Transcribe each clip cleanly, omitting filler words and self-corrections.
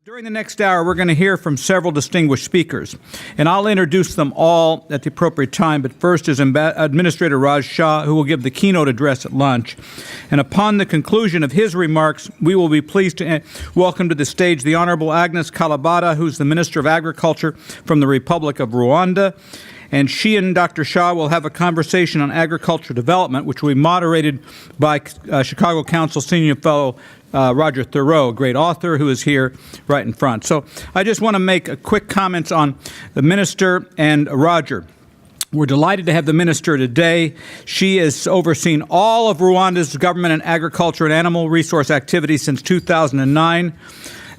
During the next hour, we're going to hear from several distinguished speakers, and I'll introduce them all at the appropriate time, but first is Administrator Shah, who will give the keynote address at lunch. And upon the conclusion of his remarks, we will be pleased to welcome to the stage the Honorable Agnes Kalibata, who's the Minister of Agriculture from the Republic of Rwanda. And she and Dr. Shah will have a conversation on agricultural development, which will be moderated by Chicago Council Senior Fellow Roger Thurow, a great author who is here right in front. So I just want to make a quick comments on the minister and Roger. We're delighted to have the minister today. She has overseen all of Rwanda's government and agriculture and animal resource activities since 2009.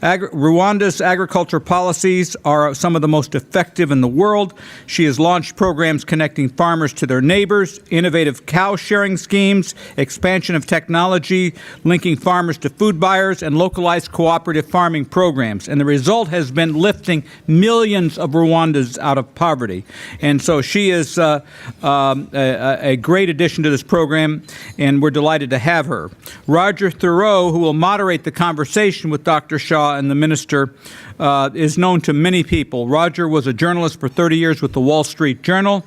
Rwanda's agriculture policies are some of the most effective in the world. She has launched programs connecting farmers to their neighbors, innovative cow sharing schemes, expansion of technology, linking farmers to food buyers, and localized cooperative farming programs. And the result has been lifting millions of Rwandans out of poverty. And so she is a great addition to this program, and we're delighted to have her. Roger Thurow, who will moderate the conversation with Dr. Shah and the minister, is known to many people. Roger was a journalist for 30 years with the Wall Street Journal.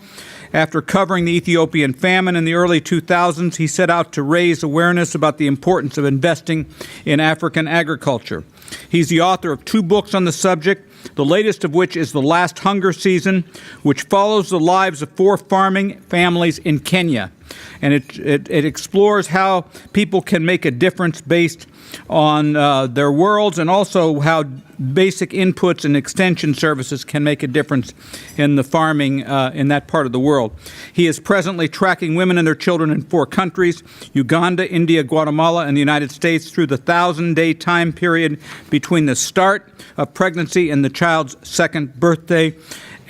After covering the Ethiopian famine in the early 2000s, he set out to raise awareness about the importance of investing in African agriculture. He's the author of 2 books on the subject, the latest of which is The Last Hunger Season, which follows the lives of 4 farming families in Kenya. And it explores how people can make a difference based on their worlds, and also how basic inputs and extension services can make a difference in the farming in that part of the world. He is presently tracking women and their children in 4 countries, Uganda, India, Guatemala, and the United States, through the 1,000-day time period between the start of pregnancy and the child's 2nd birthday.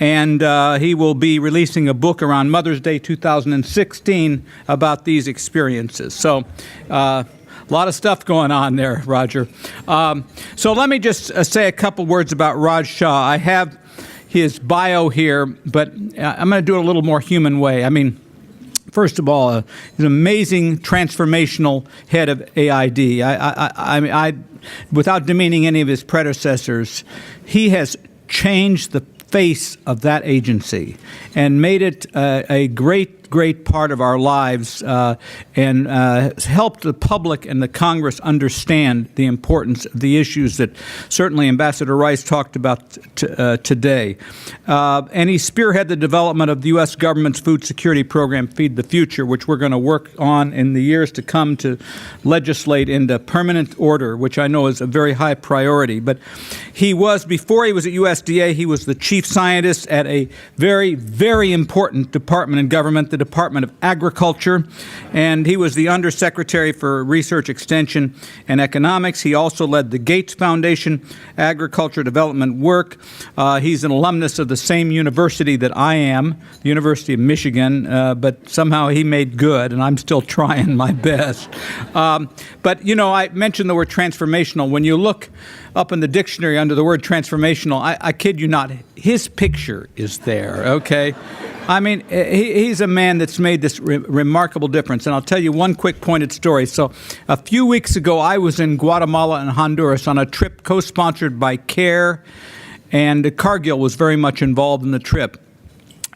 And he will be releasing a book around Mother's Day 2016 about these experiences. So a lot of stuff going on there, Roger. So let me just say a couple words about Raj Shah. I have his bio here, but I'm going to do it a little more human way. I mean, first of all, he's an amazing transformational head of AID. I without demeaning any of his predecessors, he has changed the face of that agency and made it a great part of our lives, and helped the public and the Congress understand the importance of the issues that certainly Ambassador Rice talked about today. And he spearheaded the development of the U.S. government's food security program, Feed the Future, which we're going to work on in the years to come to legislate into permanent order, which I know is a very high priority. But he was, before he was at USDA, he was the chief scientist at a very, very important department in government, the Department of Agriculture, and he was the Undersecretary for Research, Extension, and Economics. He also led the Gates Foundation agriculture development work. He's an alumnus of the same university that I am, the University of Michigan, but somehow he made good, and I'm still trying my best. But, you know, I mentioned the word transformational. When you look up in the dictionary under the word transformational, I kid you not, his picture is there, okay? I mean, he's a man that's made this remarkable difference. And I'll tell you one quick pointed story. So a few weeks ago, I was in Guatemala and Honduras on a trip co-sponsored by CARE, and Cargill was very much involved in the trip.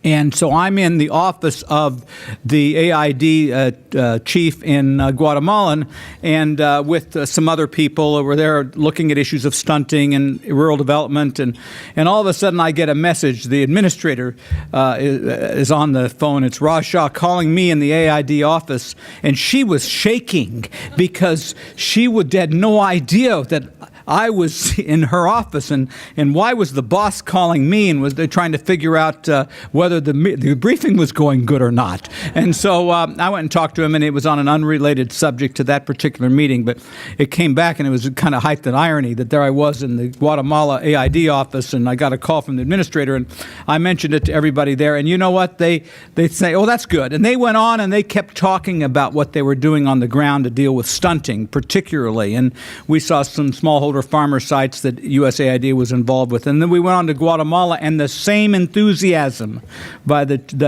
And so I'm in the office of the AID chief in Guatemala, and with some other people who were there looking at issues of stunting and rural development. And all of a sudden I get a message. The administrator is on the phone. It's Raj Shah calling me in the AID office. And she was shaking because she had no idea that I was in her office, and why was the boss calling me, and was they trying to figure out whether the briefing was going good or not. And so I went and talked to him, and it was on an unrelated subject to that particular meeting, but it came back, and it was kind of hyped and irony that there I was in the Guatemala AID office, and I got a call from the administrator, and I mentioned it to everybody there, and you know what? They say, oh, that's good. And they went on, and they kept talking about what they were doing on the ground to deal with stunting, particularly, and we saw some smallholder smallholder farmer sites that USAID was involved with. And then we went on to Guatemala, and the same enthusiasm by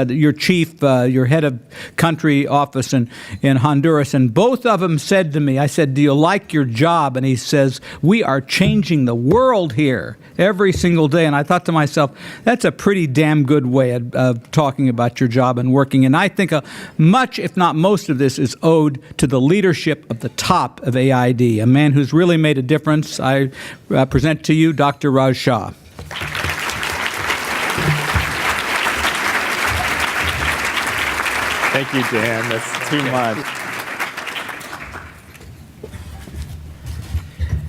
your chief, your head of country office in Honduras. And both of them said to me, I said, do you like your job? And he says, we are changing the world here every single day. And I thought to myself, that's a pretty damn good way of talking about your job and working. And I think much, if not most of this, is owed to the leadership of the top of AID, a man who's really made a difference. I present to you Dr. Raj Shah. Thank you, Dan. That's too much.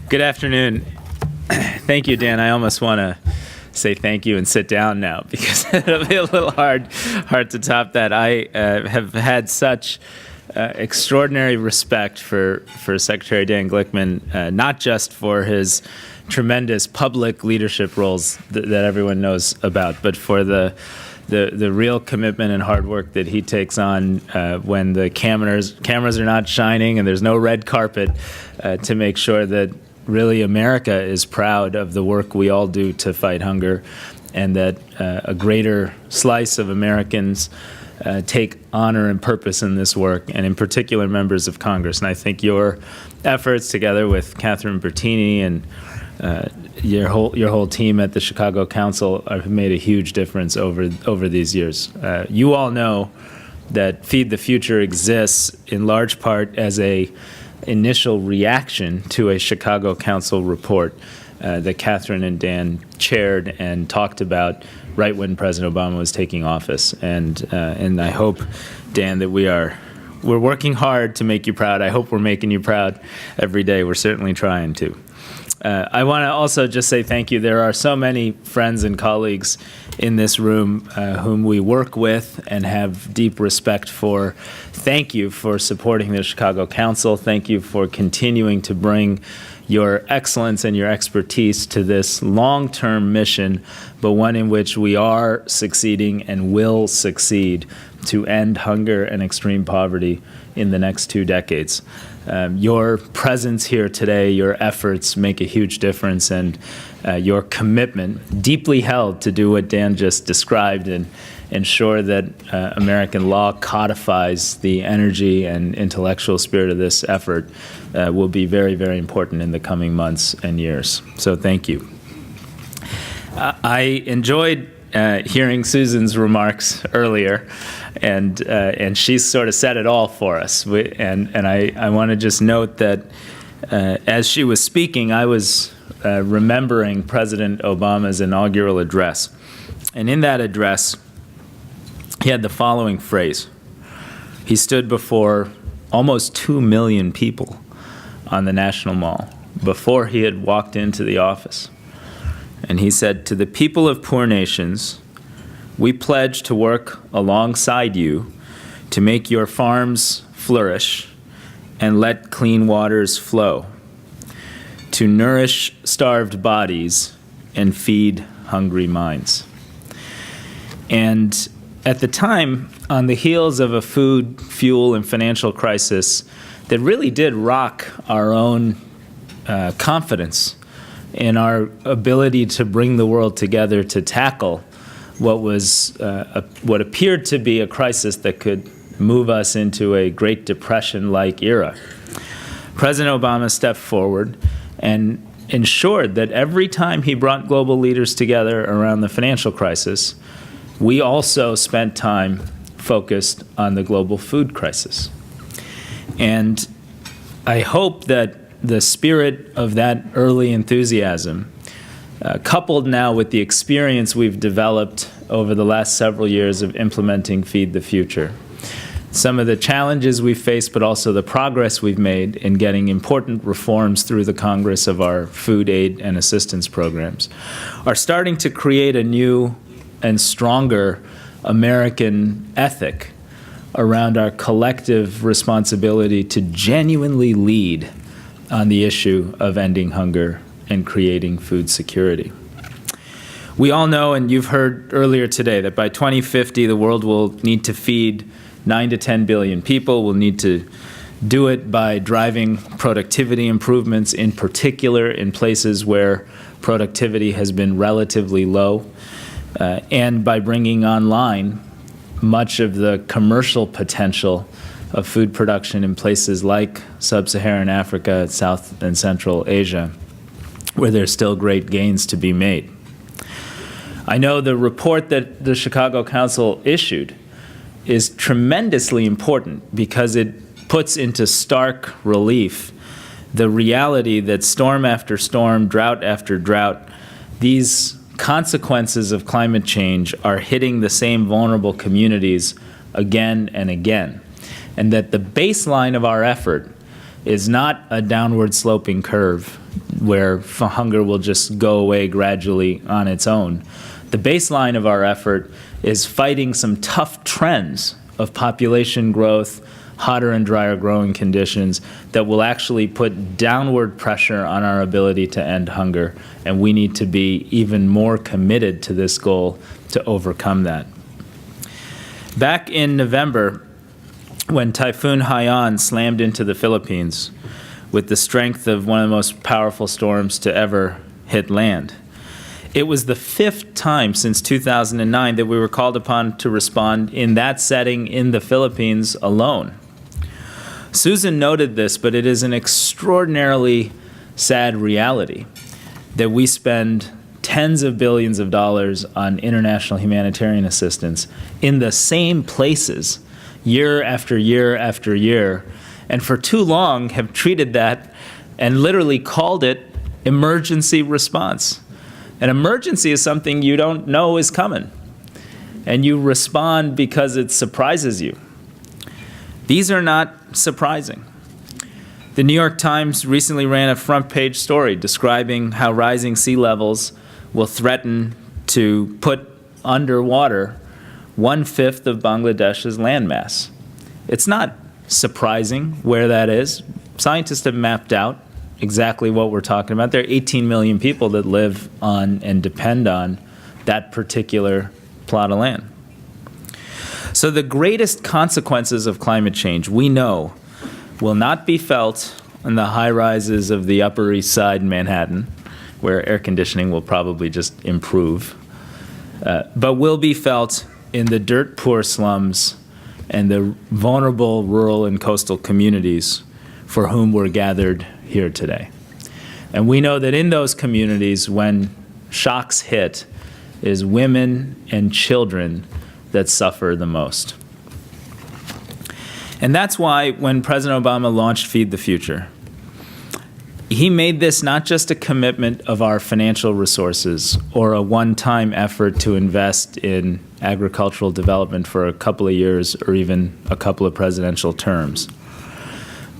Good afternoon. Thank you, Dan. I almost want to say thank you and sit down now because it'll be a little hard to top that. I have had such extraordinary respect for Secretary Dan Glickman, not just for his tremendous public leadership roles that everyone knows about, but for the real commitment and hard work that he takes on when the cameras are not shining and there's no red carpet to make sure that really America is proud of the work we all do to fight hunger, and that a greater slice of Americans take honor and purpose in this work, and in particular members of Congress. And I think your efforts, together with Catherine Bertini and your whole team at the Chicago Council, have made a huge difference over these years. You all know that Feed the Future exists in large part as a initial reaction to a Chicago Council report that Catherine and Dan chaired and talked about right when President Obama was taking office. And I hope, Dan, that we're working hard to make you proud. I hope we're making you proud every day. We're certainly trying to. I want to also just say thank you. There are so many friends and colleagues in this room whom we work with and have deep respect for. Thank you for supporting the Chicago Council. Thank you for continuing to bring your excellence and your expertise to this long-term mission, but one in which we are succeeding and will succeed to end hunger and extreme poverty in the next 2 decades. Your presence here today, your efforts make a huge difference, and your commitment, deeply held to do what Dan just described and ensure that American law codifies the energy and intellectual spirit of this effort, will be very, very important in the coming months and years. So thank you. I enjoyed hearing Susan's remarks earlier, and she sort of said it all for us. I want to just note that as she was speaking, I was remembering President Obama's inaugural address. And in that address, he had the following phrase. He stood before almost 2 million people on the National Mall before he had walked into the office. And he said, "To the people of poor nations, we pledge to work alongside you to make your farms flourish and let clean waters flow, to nourish starved bodies and feed hungry minds." And at the time, on the heels of a food, fuel, and financial crisis that really did rock our own confidence in our ability to bring the world together to tackle what was what appeared to be a crisis that could move us into a Great Depression-like era, President Obama stepped forward and ensured that every time he brought global leaders together around the financial crisis, we also spent time focused on the global food crisis. And I hope that the spirit of that early enthusiasm, coupled now with the experience we've developed over the last several years of implementing Feed the Future, some of the challenges we've faced, but also the progress we've made in getting important reforms through the Congress of our food aid and assistance programs, are starting to create a new and stronger American ethic around our collective responsibility to genuinely lead on the issue of ending hunger and creating food security. We all know, and you've heard earlier today, that by 2050 the world will need to feed 9 to 10 billion people. We'll need to do it by driving productivity improvements, in particular in places where productivity has been relatively low, and by bringing online much of the commercial potential of food production in places like sub-Saharan Africa, South and Central Asia, where there's still great gains to be made. I know the report that the Chicago Council issued is tremendously important because it puts into stark relief the reality that storm after storm, drought after drought, these consequences of climate change are hitting the same vulnerable communities again and again, and that the baseline of our effort is not a downward sloping curve where hunger will just go away gradually on its own. The baseline of our effort is fighting some tough trends of population growth, hotter and drier growing conditions that will actually put downward pressure on our ability to end hunger, and we need to be even more committed to this goal to overcome that. Back in November, when Typhoon Haiyan slammed into the Philippines with the strength of one of the most powerful storms to ever hit land, it was the 5th time since 2009 that we were called upon to respond in that setting in the Philippines alone. Susan noted this, but it is an extraordinarily sad reality that we spend tens of billions of dollars on international humanitarian assistance in the same places year after year after year, and for too long have treated that and literally called it emergency response. An emergency is something you don't know is coming, and you respond because it surprises you. These are not surprising. The New York Times recently ran a front-page story describing how rising sea levels will threaten to put underwater 1/5 of Bangladesh's landmass. It's not surprising where that is. Scientists have mapped out exactly what we're talking about. There are 18 million people that live on and depend on that particular plot of land. So the greatest consequences of climate change, we know, will not be felt in the high rises of the Upper East Side in Manhattan, where air conditioning will probably just improve, but will be felt in the dirt-poor slums and the vulnerable rural and coastal communities for whom we're gathered here today. And we know that in those communities, when shocks hit, it is women and children that suffer the most. And that's why when President Obama launched Feed the Future, he made this not just a commitment of our financial resources or a one-time effort to invest in agricultural development for a couple of years or even a couple of presidential terms,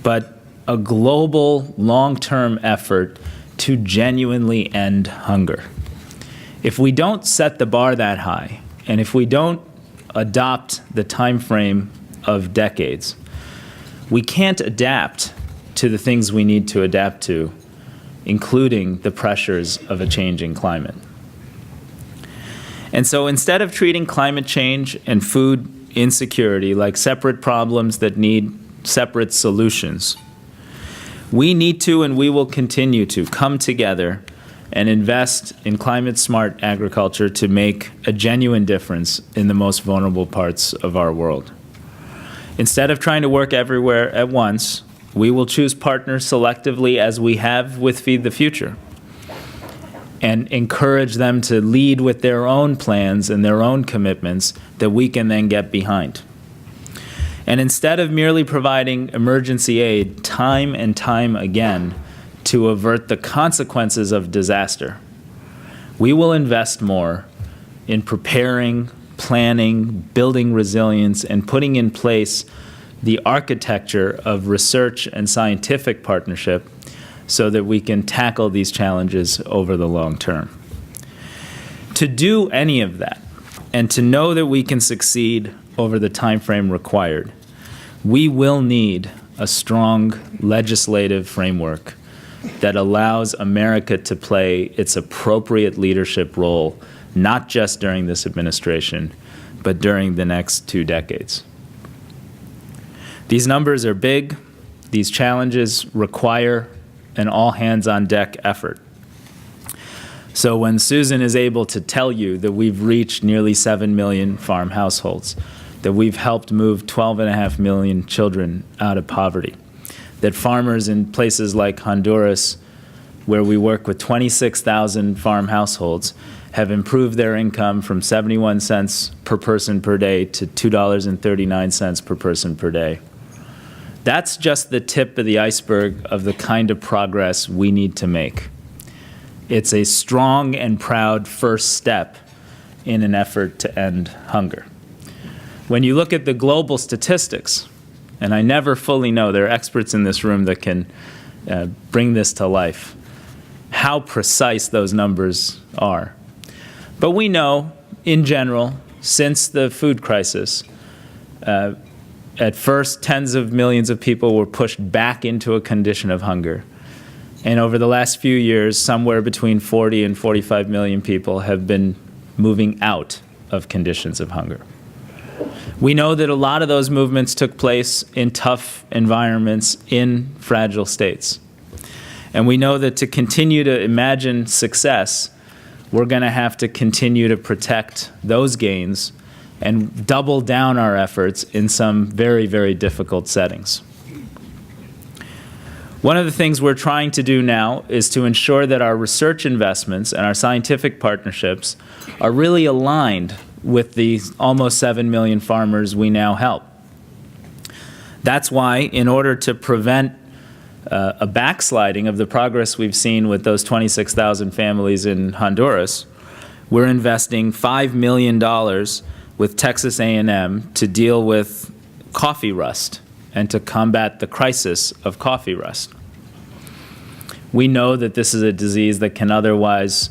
but a global, long-term effort to genuinely end hunger. If we don't set the bar that high, and if we don't adopt the time frame of decades, we can't adapt to the things we need to adapt to, including the pressures of a changing climate. And so instead of treating climate change and food insecurity like separate problems that need separate solutions, we need to and we will continue to come together and invest in climate-smart agriculture to make a genuine difference in the most vulnerable parts of our world. Instead of trying to work everywhere at once, we will choose partners selectively as we have with Feed the Future and encourage them to lead with their own plans and their own commitments that we can then get behind. And instead of merely providing emergency aid time and time again to avert the consequences of disaster, we will invest more in preparing, planning, building resilience, and putting in place the architecture of research and scientific partnership so that we can tackle these challenges over the long term. To do any of that, and to know that we can succeed over the time frame required, we will need a strong legislative framework that allows America to play its appropriate leadership role, not just during this administration, but during the next 2 decades. These numbers are big, These challenges require an all-hands-on-deck effort. So when Susan is able to tell you that we've reached nearly 7 million farm households, that we've helped move 12.5 million children out of poverty, that farmers in places like Honduras, where we work with 26,000 farm households, have improved their income from 71 cents per person per day to $2.39 per person per day. That's just the tip of the iceberg of the kind of progress we need to make. It's a strong and proud first step in an effort to end hunger. When you look at the global statistics, and I never fully know, there are experts in this room that can bring this to life, how precise those numbers are. But we know, in general, since the food crisis, at first, tens of millions of people were pushed back into a condition of hunger. And over the last few years, somewhere between 40 and 45 million people have been moving out of conditions of hunger. We know that a lot of those movements took place in tough environments in fragile states. And we know that to continue to imagine success, we're going to have to continue to protect those gains and double down our efforts in some very, very difficult settings. One of the things we're trying to do now is to ensure that our research investments and our scientific partnerships are really aligned with the almost 7 million farmers we now help. That's why, in order to prevent a backsliding of the progress we've seen with those 26,000 families in Honduras, we're investing $5 million with Texas A&M to deal with coffee rust and to combat the crisis of coffee rust. We know that this is a disease that can otherwise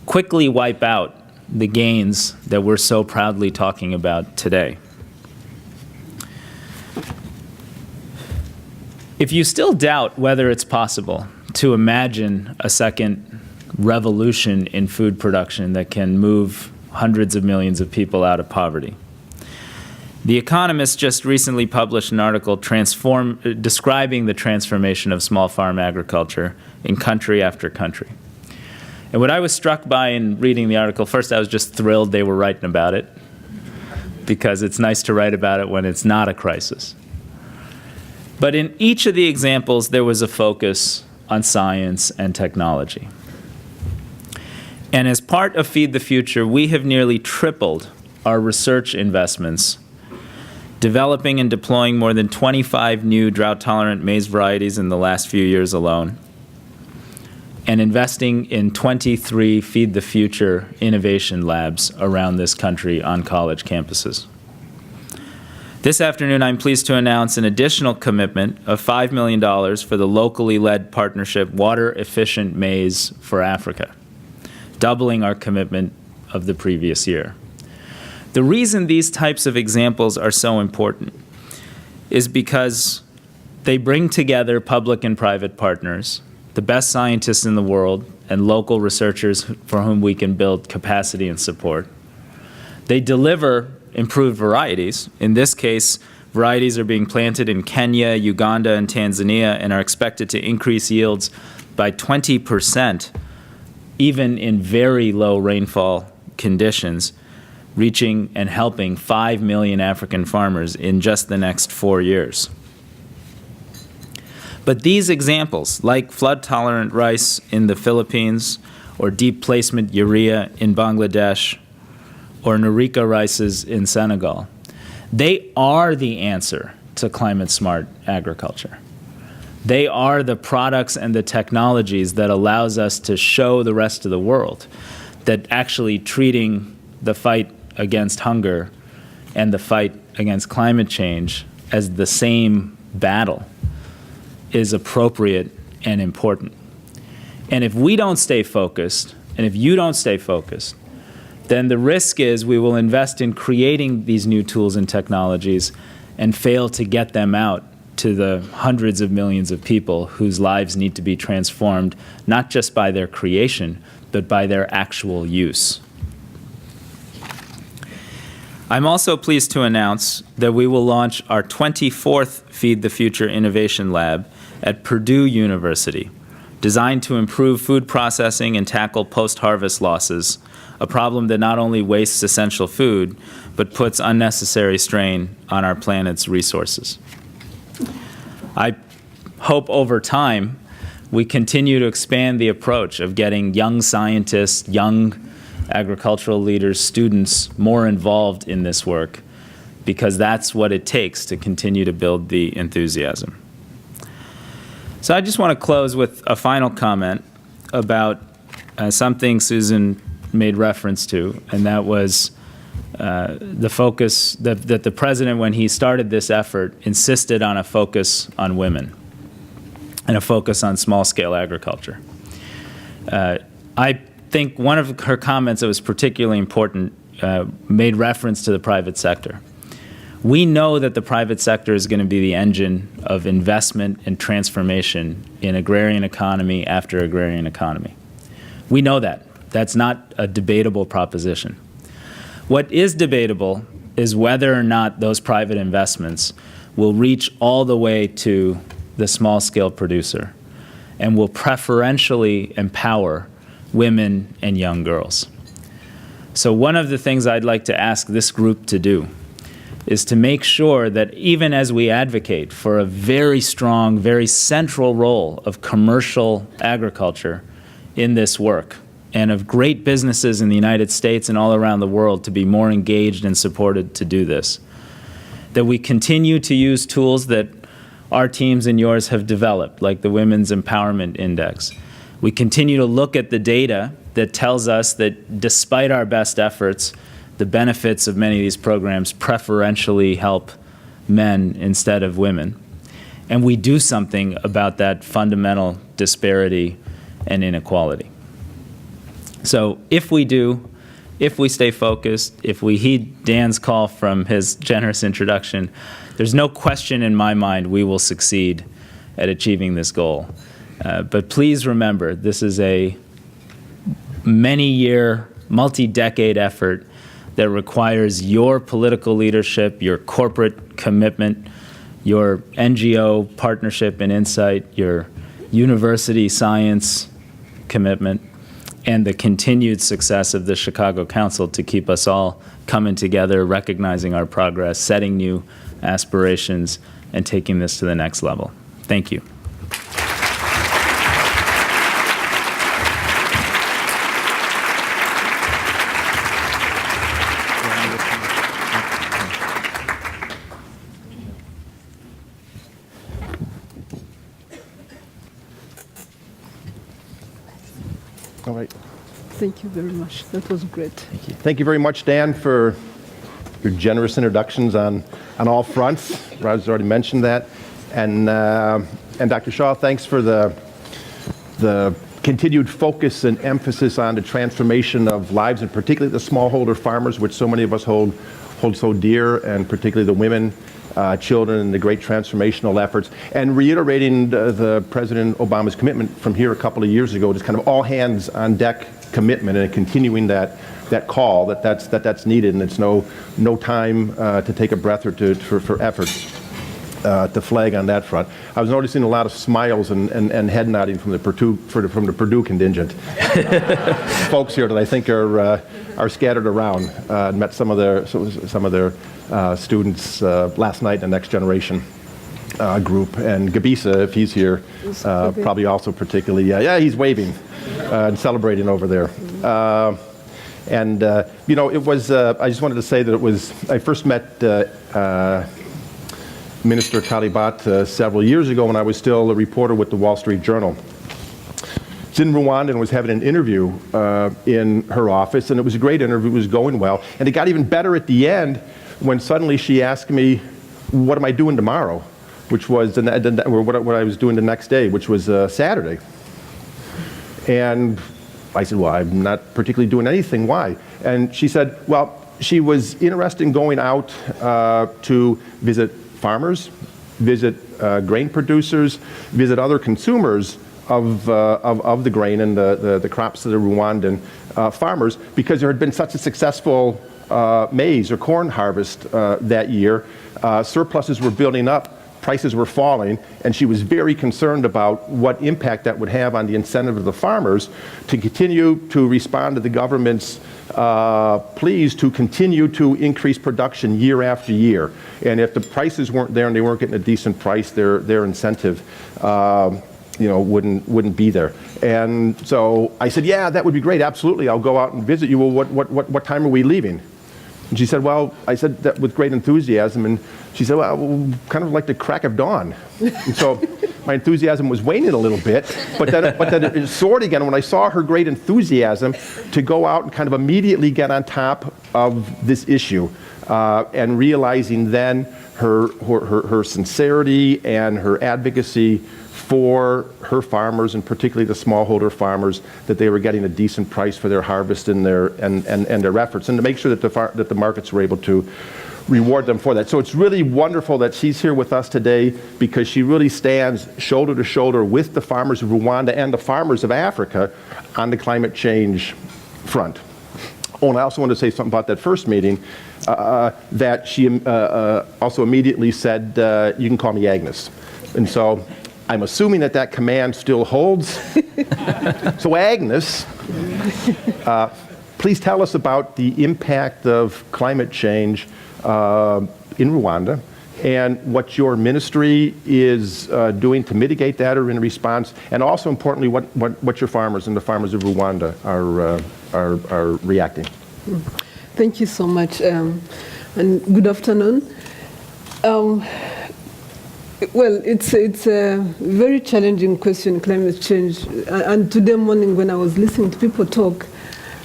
quickly wipe out the gains that we're so proudly talking about today. If you still doubt whether it's possible to imagine a second revolution in food production that can move hundreds of millions of people out of poverty, The Economist just recently published an article describing the transformation of small farm agriculture in country after country. And what I was struck by in reading the article, first I was just thrilled they were writing about it, because it's nice to write about it when it's not a crisis. But in each of the examples, there was a focus on science and technology. And as part of Feed the Future, we have nearly tripled our research investments, developing and deploying more than 25 new drought-tolerant maize varieties in the last few years alone, and investing in 23 Feed the Future innovation labs around this country on college campuses. This afternoon, I'm pleased to announce an additional commitment of $5 million for the locally led partnership Water Efficient Maize for Africa, doubling our commitment of the previous year. The reason these types of examples are so important is because they bring together public and private partners, the best scientists in the world, and local researchers for whom we can build capacity and support. They deliver improved varieties. In this case, varieties are being planted in Kenya, Uganda, and Tanzania and are expected to increase yields by 20%, even in very low rainfall conditions, reaching and helping 5 million African farmers in just the next 4 years. But these examples, like flood-tolerant rice in the Philippines, or deep placement urea in Bangladesh, or Narica rices in Senegal, they are the answer to climate-smart agriculture. They are the products and the technologies that allows us to show the rest of the world that actually treating the fight against hunger and the fight against climate change as the same battle is appropriate and important. And if we don't stay focused, and if you don't stay focused, then the risk is we will invest in creating these new tools and technologies and fail to get them out to the hundreds of millions of people whose lives need to be transformed, not just by their creation, but by their actual use. I'm also pleased to announce that we will launch our 24th Feed the Future Innovation Lab at Purdue University, designed to improve food processing and tackle post-harvest losses, a problem that not only wastes essential food, but puts unnecessary strain on our planet's resources. I hope over time we continue to expand the approach of getting young scientists, young agricultural leaders, students more involved in this work, because that's what it takes to continue to build the enthusiasm. So I just want to close with a final comment about something Susan made reference to, and that was the focus that the president, when he started this effort, insisted on a focus on women and a focus on small-scale agriculture. I think one of her comments that was particularly important made reference to the private sector. We know that the private sector is going to be the engine of investment and transformation in agrarian economy after agrarian economy. We know that. That's not a debatable proposition. What is debatable is whether or not those private investments will reach all the way to the small-scale producer and will preferentially empower women and young girls. So one of the things I'd like to ask this group to do is to make sure that even as we advocate for a very strong, very central role of commercial agriculture in this work, and of great businesses in the United States and all around the world to be more engaged and supported to do this, that we continue to use tools that our teams and yours have developed, like the Women's Empowerment Index. We continue to look at the data that tells us that despite our best efforts, the benefits of many of these programs preferentially help men instead of women. And we do something about that fundamental disparity and inequality. So if we do, if we stay focused, if we heed Dan's call from his generous introduction, there's no question in my mind we will succeed at achieving this goal. But please remember, this is a many-year, multi-decade effort that requires your political leadership, your corporate commitment, your NGO partnership and insight, your university science commitment, and the continued success of the Chicago Council to keep us all coming together, recognizing our progress, setting new aspirations, and taking this to the next level. Thank you. All right. Thank you very much. That was great. Thank you. Thank you very much, Dan, for your generous introductions on all fronts. Raj already mentioned that. And Dr. Shah, thanks for the continued focus and emphasis on the transformation of lives, and particularly the smallholder farmers, which so many of us hold so dear, and particularly the women, children, and the great transformational efforts, and reiterating the President Obama's commitment from here a couple of years ago, just kind of all hands on deck commitment, and continuing that call that's needed, and it's no time to take a breath or for efforts to flag on that front. I was noticing a lot of smiles and head nodding from the Purdue contingent. Folks here that I think are scattered around. Met some of their students last night in the Next Generation group, and Gabisa, if he's here, probably also particularly. Yeah, he's waving and celebrating over there. You know, it was. I just wanted to say that it was. I first met Minister Kalibata several years ago when I was still a reporter with the Wall Street Journal. I was in Rwanda and was having an interview in her office, and it was a great interview. It was going well, and it got even better at the end when suddenly she asked me, "What am I doing tomorrow?" Which was what I was doing the next day, which was Saturday. And I said, "Well, I'm not particularly doing anything. Why?" And she said, "Well, she was interested in going out to visit farmers, visit grain producers, visit other consumers of the grain and the crops of the Rwandan farmers, because there had been such a successful maize or corn harvest that year. Surpluses were building up, prices were falling, and she was very concerned about what impact that would have on the incentive of the farmers to continue to respond to the government's pleas to continue to increase production year after year. And if the prices weren't there and they weren't getting a decent price, their incentive wouldn't be there. And so I said, yeah, that would be great, absolutely, I'll go out and visit you. Well, what time are we leaving? And she said, well, I said that with great enthusiasm, and she said, well, kind of like the crack of dawn. And so my enthusiasm was waning a little bit, but then it soared again when I saw her great enthusiasm to go out and kind of immediately get on top of this issue, and realizing then her sincerity and her advocacy for her farmers, and particularly the smallholder farmers, that they were getting a decent price for their harvest and their efforts, and to make sure that the markets were able to reward them for that. So it's really wonderful that she's here with us today, because she really stands shoulder to shoulder with the farmers of Rwanda and the farmers of Africa on the climate change front. Oh, and I also want to say something about that first meeting, that she also immediately said, you can call me Agnes. And so I'm assuming that command still holds. So Agnes, please tell us about the impact of climate change in Rwanda, and what your ministry is doing to mitigate that or in response, and also importantly, what your farmers and the farmers of Rwanda are reacting. Thank you so much, and good afternoon. Well, it's a very challenging question, climate change. And today morning when I was listening to people talk,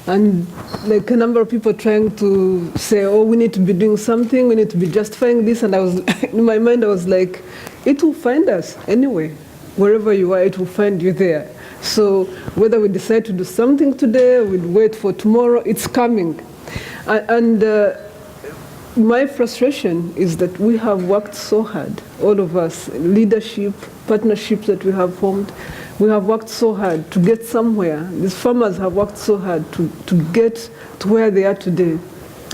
and like a number of people trying to say, oh, we need to be doing something, we need to be justifying this, and I was, in my mind I was like, it will find us anyway. Wherever you are, it will find you there. So whether we decide to do something today, we wait for tomorrow, it's coming. And my frustration is that we have worked so hard, all of us, leadership, partnerships that we have formed, we have worked so hard to get somewhere. These farmers have worked so hard to get to where they are today.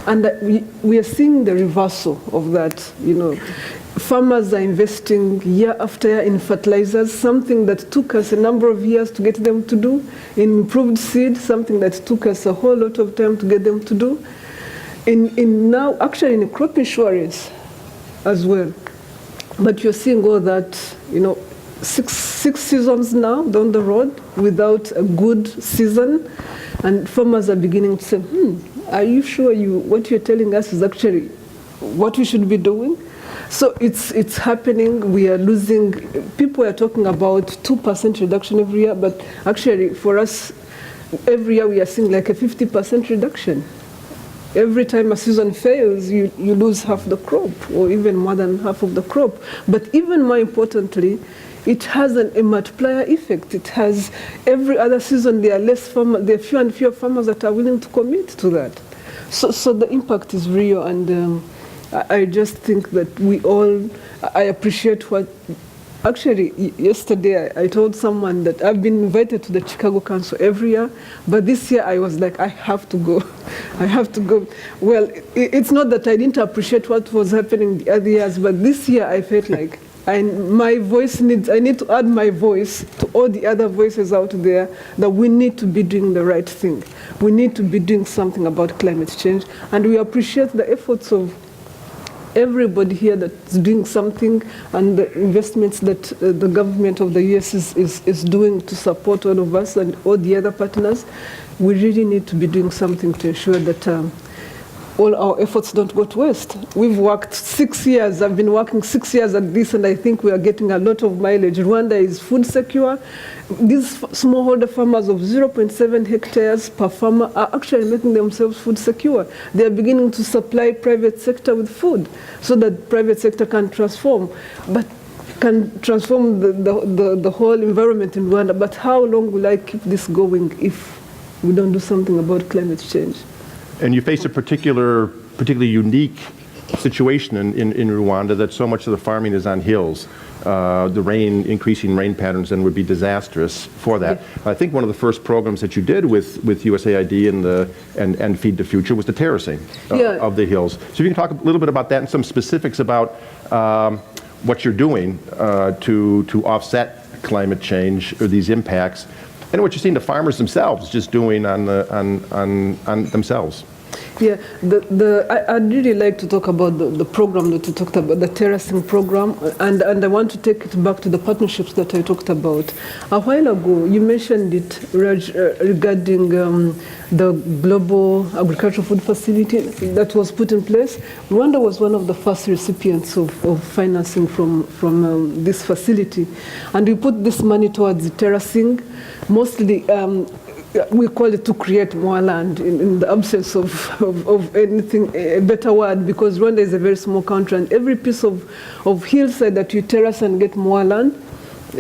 And we are seeing the reversal of that. Farmers are investing year after year in fertilizers, something that took us a number of years to get them to do, in improved seed, something that took us a whole lot of time to get them to do. Now, actually in crop insurance as well. But you're seeing all that, six seasons now down the road without a good season, and farmers are beginning to say, are you sure what you're telling us is actually what we should be doing? So it's happening. We are losing, people are talking about 2% reduction every year, but actually for us, every year we are seeing like a 50% reduction. Every time a season fails, you lose half the crop, or even more than half of the crop. But even more importantly, it has a multiplier effect. It has, every other season there are fewer and fewer farmers that are willing to commit to that. So the impact is real, and I just think that I appreciate what. Actually, yesterday I told someone that I've been invited to the Chicago Council every year, but this year I was like, I have to go. I have to go. Well, it's not that I didn't appreciate what was happening the other years, but this year I felt like I need to add my voice to all the other voices out there, that we need to be doing the right thing. We need to be doing something about climate change, and we appreciate the efforts of everybody here that's doing something, and the investments that the government of the US is doing to support all of us and all the other partners. We really need to be doing something to ensure that all our efforts don't go to waste. We've worked 6 years. I've been working 6 years at this, and I think we are getting a lot of mileage. Rwanda is food secure. These smallholder farmers of 0.7 hectares per farmer are actually making themselves food secure. They are beginning to supply private sector with food, so that private sector can transform, but can transform the whole environment in Rwanda. But how long will I keep this going if we don't do something about climate change? And you face a particularly unique situation in Rwanda, that so much of the farming is on hills. the increasing rain patterns, and would be disastrous for that. I think one of the first programs that you did with USAID and Feed the Future was the terracing of the hills. So if you can talk a little bit about that and some specifics about what you're doing to offset climate change or these impacts, and what you're seeing the farmers themselves just doing on themselves. Yeah, I'd really like to talk about the program that you talked about, the terracing program, and I want to take it back to the partnerships that I talked about. A while ago, you mentioned it, Raj, regarding the global agricultural food facility that was put in place. Rwanda was one of the first recipients of financing from this facility, and we put this money towards the terracing, mostly we call it to create more land in the absence of anything, a better word, because Rwanda is a very small country, and every piece of hillside that you terrace and get more land,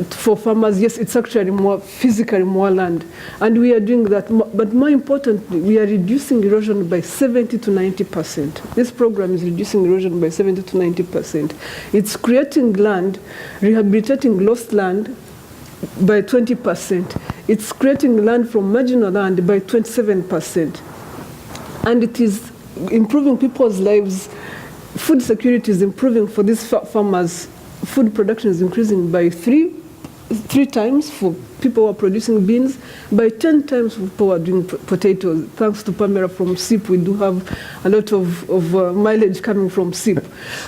for farmers, yes, it's actually more physically more land. And we are doing that, but more importantly, we are reducing erosion by 70 to 90%. This program is reducing erosion by 70 to 90%. It's creating land, rehabilitating lost land by 20%. It's creating land from marginal land by 27%. And it is improving people's lives. Food security is improving for these farmers. Food production is increasing by three times for people who are producing beans, by 10 times for people who are doing potatoes. Thanks to Pamela from SIP, we do have a lot of mileage coming from SIP.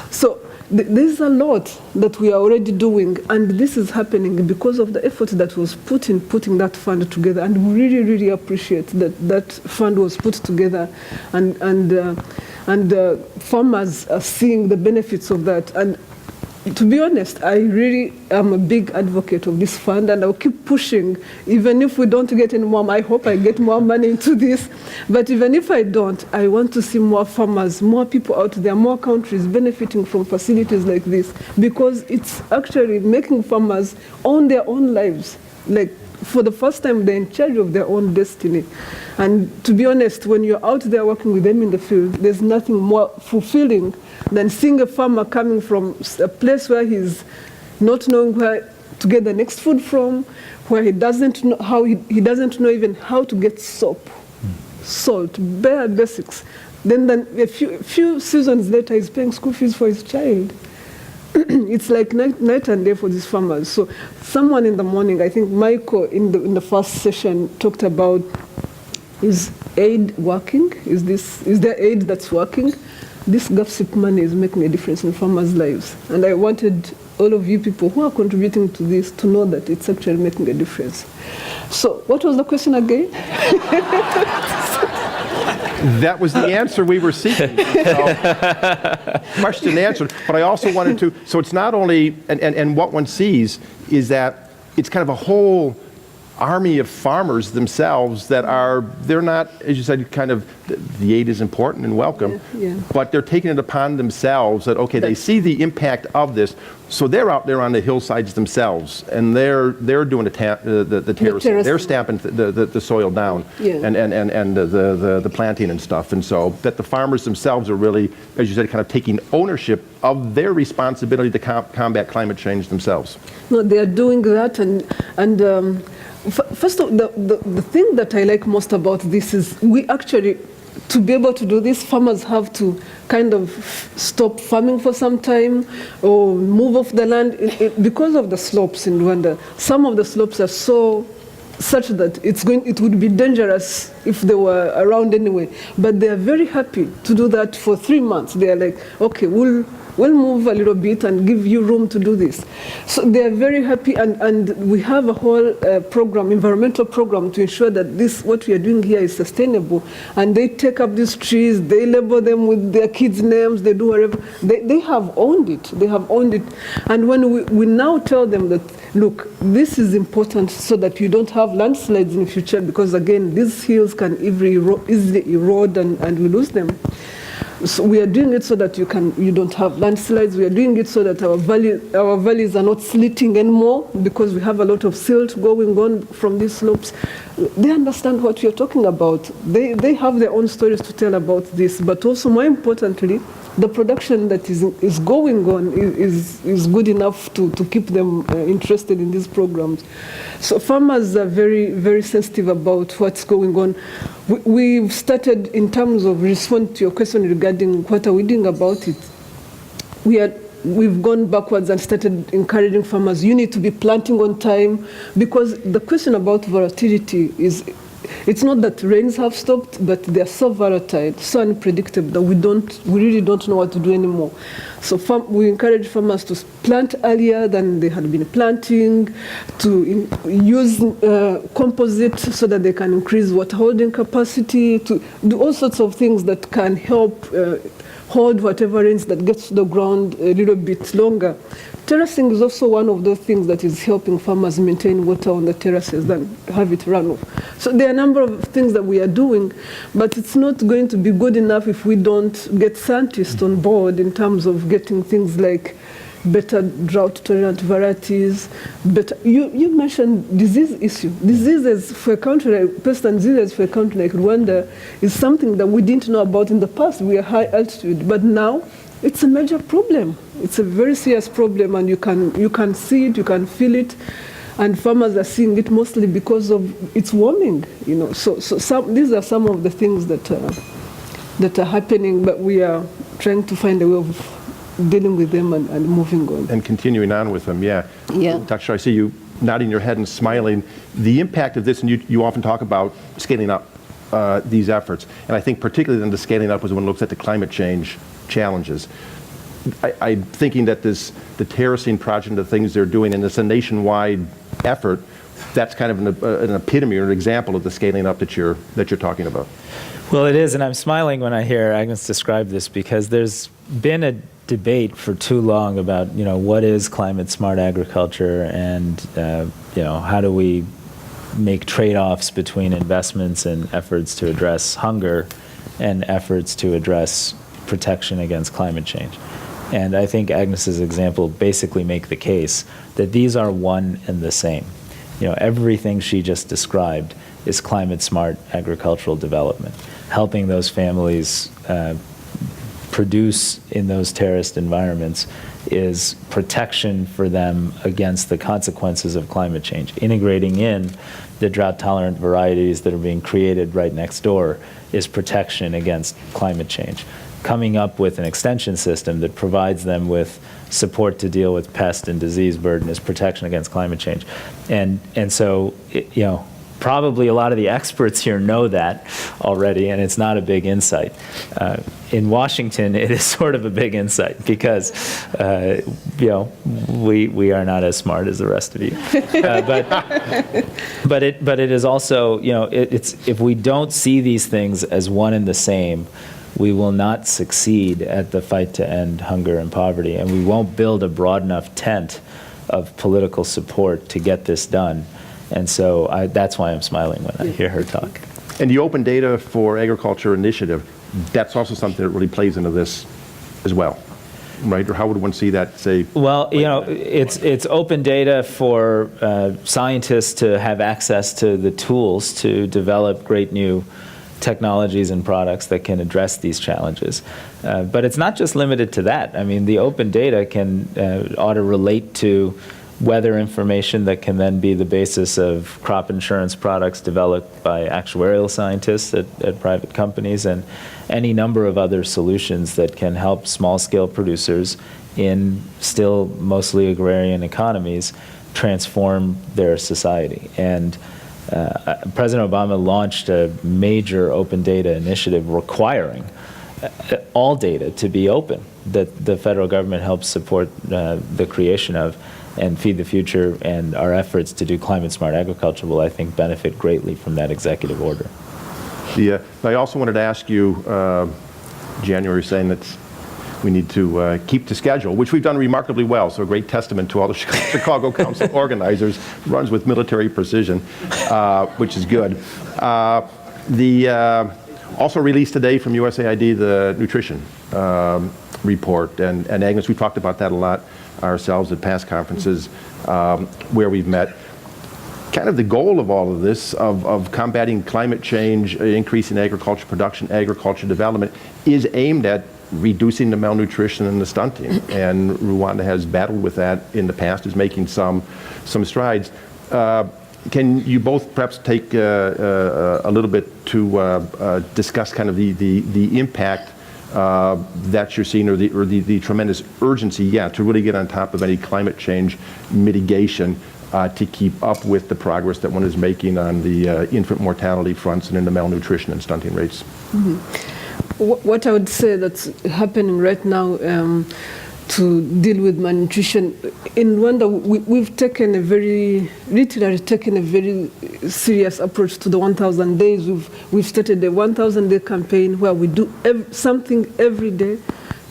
So there's a lot that we are already doing, and this is happening because of the effort that was put in putting that fund together. And we really, really appreciate that fund was put together, and farmers are seeing the benefits of that. And to be honest, I really am a big advocate of this fund, and I'll keep pushing. Even if we don't get any more, I hope I get more money into this. But even if I don't, I want to see more farmers, more people out there, more countries benefiting from facilities like this, because it's actually making farmers own their own lives. Like, for the first time, they're in charge of their own destiny. And to be honest, when you're out there working with them in the field, there's nothing more fulfilling than seeing a farmer coming from a place where he's not knowing where to get the next food from, where he doesn't know how he doesn't know even how to get soap, salt, bare basics. Then a few seasons later, he's paying school fees for his child. It's like night and day for these farmers. So someone in the morning, I think Michael in the first session talked about, is aid working? Is there aid that's working? This GAFSIP money is making a difference in farmers' lives. And I wanted all of you people who are contributing to this to know that it's actually making a difference. So what was the question again? That was the answer we were seeking. So, question answered. But I also wanted to, so it's not only, and what one sees is that it's kind of a whole army of farmers themselves that they're not, as you said, kind of, the aid is important and welcome, but they're taking it upon themselves that, okay, they see the impact of this, so they're out there on the hillsides themselves, and they're doing the terracing. They're stamping the soil down, and the planting and stuff, and so that the farmers themselves are really, as you said, kind of taking ownership of their responsibility to combat climate change themselves. No, they are doing that, and first of all, the thing that I like most about this is we actually, to be able to do this, farmers have to kind of stop farming for some time or move off the land because of the slopes in Rwanda. Some of the slopes are such that it would be dangerous if they were around anyway. But they are very happy to do that for 3 months. They are like, okay, we'll move a little bit and give you room to do this. So they are very happy, and we have a whole program, environmental program, to ensure that what we are doing here is sustainable. And they take up these trees, they label them with their kids' names, they do whatever. They have owned it. They have owned it. And when we now tell them that, look, this is important so that you don't have landslides in the future, because again, these hills can easily erode and we lose them. So we are doing it so that you don't have landslides. We are doing it so that our valleys are not slitting anymore, because we have a lot of silt going on from these slopes. They understand what we are talking about. They have their own stories to tell about this, but also more importantly, the production that is going on is good enough to keep them interested in these programs. So farmers are very, very sensitive about what's going on. We've started, in terms of response to your question regarding what are we doing about it, we've gone backwards and started encouraging farmers, you need to be planting on time, because the question about volatility is, it's not that rains have stopped, but they're so volatile, so unpredictable that we really don't know what to do anymore. So we encourage farmers to plant earlier than they had been planting, to use composite so that they can increase water holding capacity, to do all sorts of things that can help hold whatever rains that gets to the ground a little bit longer. Terracing is also one of those things that is helping farmers maintain water on the terraces and have it run off. So there are a number of things that we are doing, but it's not going to be good enough if we don't get scientists on board in terms of getting things like better drought-tolerant varieties. But you mentioned disease issue. Diseases for a country like pest and diseases for a country like Rwanda is something that we didn't know about in the past. We are high altitude, but now it's a major problem. It's a very serious problem, and you can see it, you can feel it, and farmers are seeing it mostly because of it's warming. So these are some of the things that are happening, but we are trying to find a way of dealing with them and moving on. And continuing on with them, yeah. Yeah. Dr. Shah, I see you nodding your head and smiling. The impact of this, and you often talk about scaling up these efforts, and I think particularly then the scaling up is when it looks at the climate change challenges. I'm thinking that the terracing project, the things they're doing, and it's a nationwide effort, that's kind of an epitome or an example of the scaling up that you're talking about. Well, it is, and I'm smiling when I hear Agnes describe this, because there's been a debate for too long about, what is climate-smart agriculture, and, how do we make trade-offs between investments and efforts to address hunger and efforts to address protection against climate change. And I think Agnes's example basically make the case that these are one and the same. Everything she just described is climate-smart agricultural development, helping those families produce in those terraced environments is protection for them against the consequences of climate change. Integrating in the drought-tolerant varieties that are being created right next door is protection against climate change. Coming up with an extension system that provides them with support to deal with pest and disease burden is protection against climate change. And so, probably a lot of the experts here know that already, and it's not a big insight. In Washington, it is sort of a big insight because, we are not as smart as the rest of you. But it is also, it's if we don't see these things as one and the same, we will not succeed at the fight to end hunger and poverty, and we won't build a broad enough tent of political support to get this done. And so that's why I'm smiling when I hear her talk. And the Open Data for Agriculture initiative, that's also something that really plays into this as well, right? Or how would one see that, say? Well, it's open data for scientists to have access to the tools to develop great new technologies and products that can address these challenges. But it's not just limited to that. I mean, the open data ought to relate to weather information that can then be the basis of crop insurance products developed by actuarial scientists at private companies, and any number of other solutions that can help small-scale producers in still mostly agrarian economies transform their society. And President Obama launched a major open data initiative requiring all data to be open, that the federal government helps support the creation of, and Feed the Future and our efforts to do climate-smart agriculture will, I think, benefit greatly from that executive order. I also wanted to ask you, January saying that we need to keep to schedule, which we've done remarkably well, so a great testament to all the Chicago Council organizers, runs with military precision, which is good. Also released today from USAID, the nutrition report, and Agnes, we talked about that a lot ourselves at past conferences where we've met. Kind of the goal of all of this, of combating climate change, increasing agriculture production, agriculture development, is aimed at reducing the malnutrition and the stunting. And Rwanda has battled with that in the past, is making some strides. Can you both perhaps take a little bit to discuss kind of the impact that you're seeing, or the tremendous urgency, to really get on top of any climate change mitigation to keep up with the progress that one is making on the infant mortality fronts and in the malnutrition and stunting rates? Mm-hmm. What I would say that's happening right now to deal with malnutrition in Rwanda, we've taken literally taken a very serious approach to the 1,000 days. We've started a 1,000-day campaign where we do something every day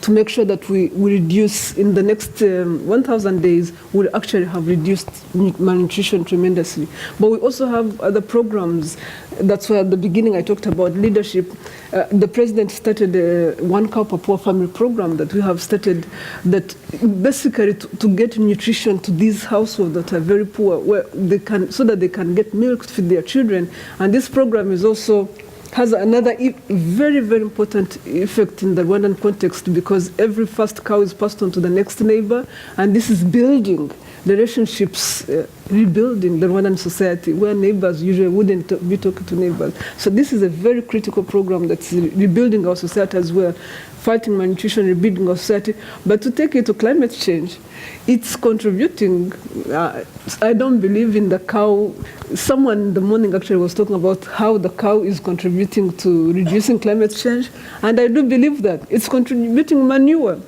to make sure that we reduce, in the next 1,000 days, we'll actually have reduced malnutrition tremendously. But we also have other programs. That's why at the beginning I talked about leadership. The president started a One Cow Per Poor Family program that we have started, that basically to get nutrition to these households that are very poor, where they can, so that they can get milk to feed their children. And this program is also has another very, very important effect in the Rwandan context, because every first cow is passed on to the next neighbor, and this is building the relationships, rebuilding the Rwandan society, where neighbors usually wouldn't be talking to neighbors. So this is a very critical program that's rebuilding our society as well, fighting malnutrition, rebuilding our society. But to take it to climate change, it's contributing. I don't believe in the cow. Someone in the morning actually was talking about how the cow is contributing to reducing climate change, and I do believe that. It's contributing manure,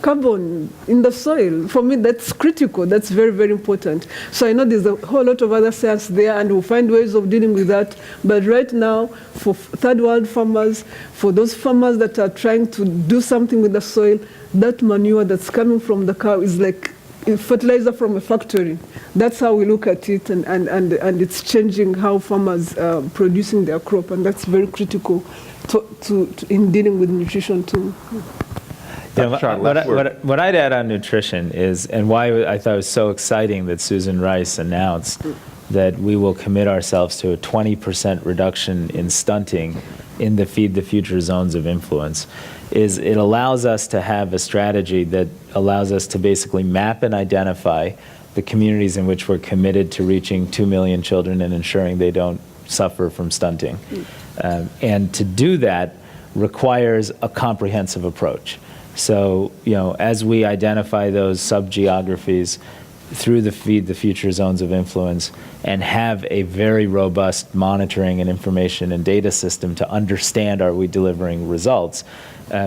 carbon in the soil. For me, that's critical. That's very, very important. So I know there's a whole lot of other science there, and we'll find ways of dealing with that. But right now, for third world farmers, for those farmers that are trying to do something with the soil, that manure that's coming from the cow is like fertilizer from a factory. That's how we look at it, and it's changing how farmers are producing their crop, and that's very critical in dealing with nutrition too. Yeah, what I'd add on nutrition is, and why I thought it was so exciting that Susan Rice announced that we will commit ourselves to a 20% reduction in stunting in the Feed the Future zones of influence, is it allows us to have a strategy that allows us to basically map and identify the communities in which we're committed to reaching 2 million children and ensuring they don't suffer from stunting. And to do that requires a comprehensive approach. So, as we identify those sub-geographies through the Feed the Future zones of influence and have a very robust monitoring and information and data system to understand, are we delivering results,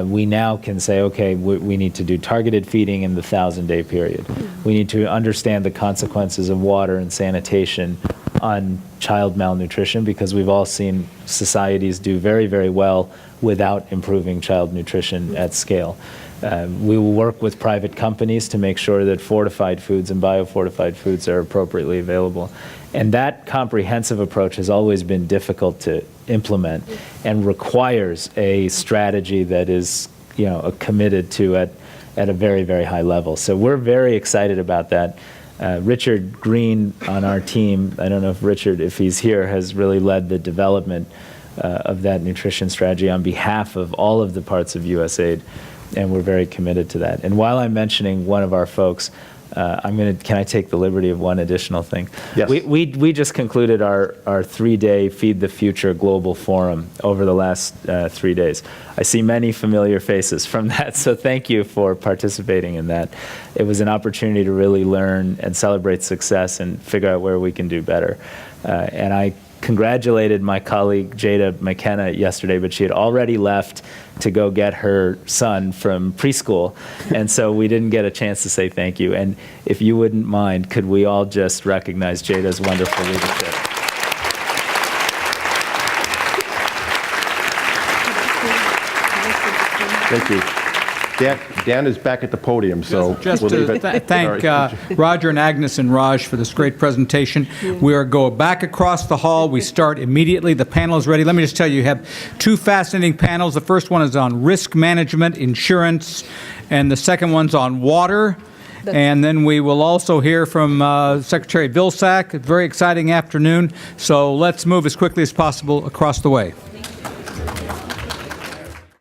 we now can say, okay, we need to do targeted feeding in the 1,000-day period. We need to understand the consequences of water and sanitation on child malnutrition, because we've all seen societies do very, very well without improving child nutrition at scale. We will work with private companies to make sure that fortified foods and biofortified foods are appropriately available. And that comprehensive approach has always been difficult to implement and requires a strategy that is, committed to at a very, very high level. So we're very excited about that. Richard Green on our team, I don't know if Richard, if he's here, has really led the development of that nutrition strategy on behalf of all of the parts of USAID, and we're very committed to that. And while I'm mentioning one of our folks, can I take the liberty of one additional thing? Yes. We just concluded our 3-day Feed the Future Global Forum over the last 3 days. I see many familiar faces from that, so thank you for participating in that. It was an opportunity to really learn and celebrate success and figure out where we can do better. And I congratulated my colleague Jada McKenna yesterday, but she had already left to go get her son from preschool, and so we didn't get a chance to say thank you. And if you wouldn't mind, could we all just recognize Jada's wonderful leadership? Thank you. Dan is back at the podium, so just we'll leave to it. thank Roger and Agnes and Raj for this great presentation. We are going back across the hall. We start immediately. The panel is ready. Let me just tell you have two fascinating panels. The first one is on risk management, insurance, and the second one's on water. And then we will also hear from Secretary Vilsack. A very exciting afternoon. So let's move as quickly as possible across the way.